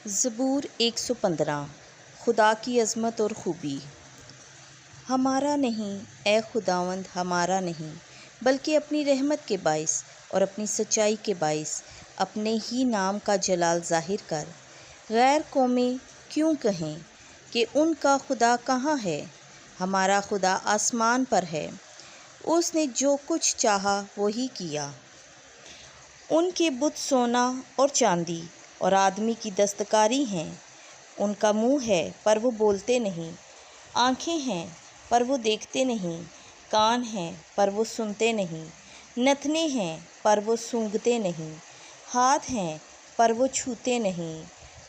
زبور 115 خدا کی عظمت اور خوبی۔ ہمارا نہیں اے خداوند ہمارا نہیں، بلکہ اپنی رحمت کے باعث اور اپنی سچائی کے باعث اپنے ہی نام کا جلال ظاہر کر۔ غیر قومیں کیوں کہیں کہ ان کا خدا کہاں ہے؟ ہمارا خدا آسمان پر ہے، اس نے جو کچھ چاہا وہی کیا۔ ان کے بت سونا اور چاندی اور آدمی کی دستکاری ہیں۔ ان کا منہ ہے پر وہ بولتے نہیں، آنکھیں ہیں پر وہ دیکھتے نہیں، کان ہیں پر وہ سنتے نہیں، نتنے ہیں پر وہ سونگھتے نہیں، ہاتھ ہیں پر وہ چھوتے نہیں،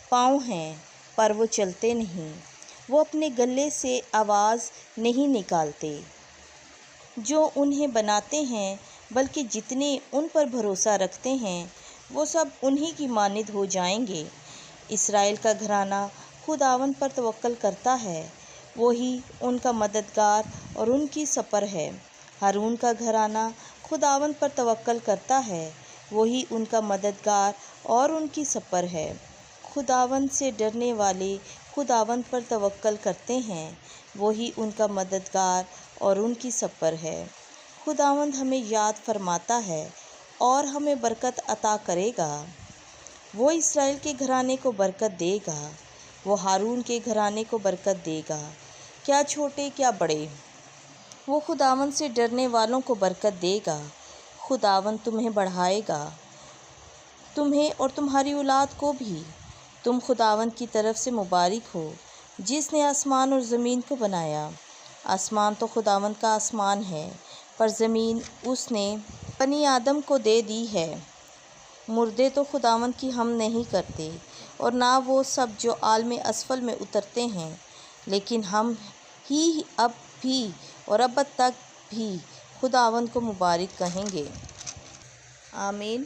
پاؤں ہیں پر وہ چلتے نہیں، وہ اپنے گلے سے آواز نہیں نکالتے۔ جو انہیں بناتے ہیں بلکہ جتنے ان پر بھروسہ رکھتے ہیں وہ سب انہی کی مانند ہو جائیں گے۔ اسرائیل کا گھرانہ خداوند پر توکل کرتا ہے، وہی ان کا مددگار اور ان کی سپر ہے۔ ہارون کا گھرانہ خداوند پر توکل کرتا ہے، وہی ان کا مددگار اور ان کی سپر ہے۔ خداوند سے ڈرنے والے خداوند پر توکل کرتے ہیں، وہی ان کا مددگار اور ان کی سپر ہے۔ خداوند ہمیں یاد فرماتا ہے اور ہمیں برکت عطا کرے گا۔ وہ اسرائیل کے گھرانے کو برکت دے گا، وہ ہارون کے گھرانے کو برکت دے گا، کیا چھوٹے کیا بڑے۔ وہ خداوند سے ڈرنے والوں کو برکت دے گا۔ خداوند تمہیں بڑھائے گا، تمہیں اور تمہاری اولاد کو بھی۔ تم خداوند کی طرف سے مبارک ہو، جس نے آسمان اور زمین کو بنایا۔ آسمان تو خداوند کا آسمان ہے، پر زمین اس نے بنی آدم کو دے دی ہے۔ مردے تو خداوند کی حمد نہیں کرتے، اور نہ وہ سب جو عالم اسفل میں اترتے ہیں، لیکن ہم ہی اب بھی اور ابد تک بھی خداوند کو مبارک کہیں گے۔ آمین۔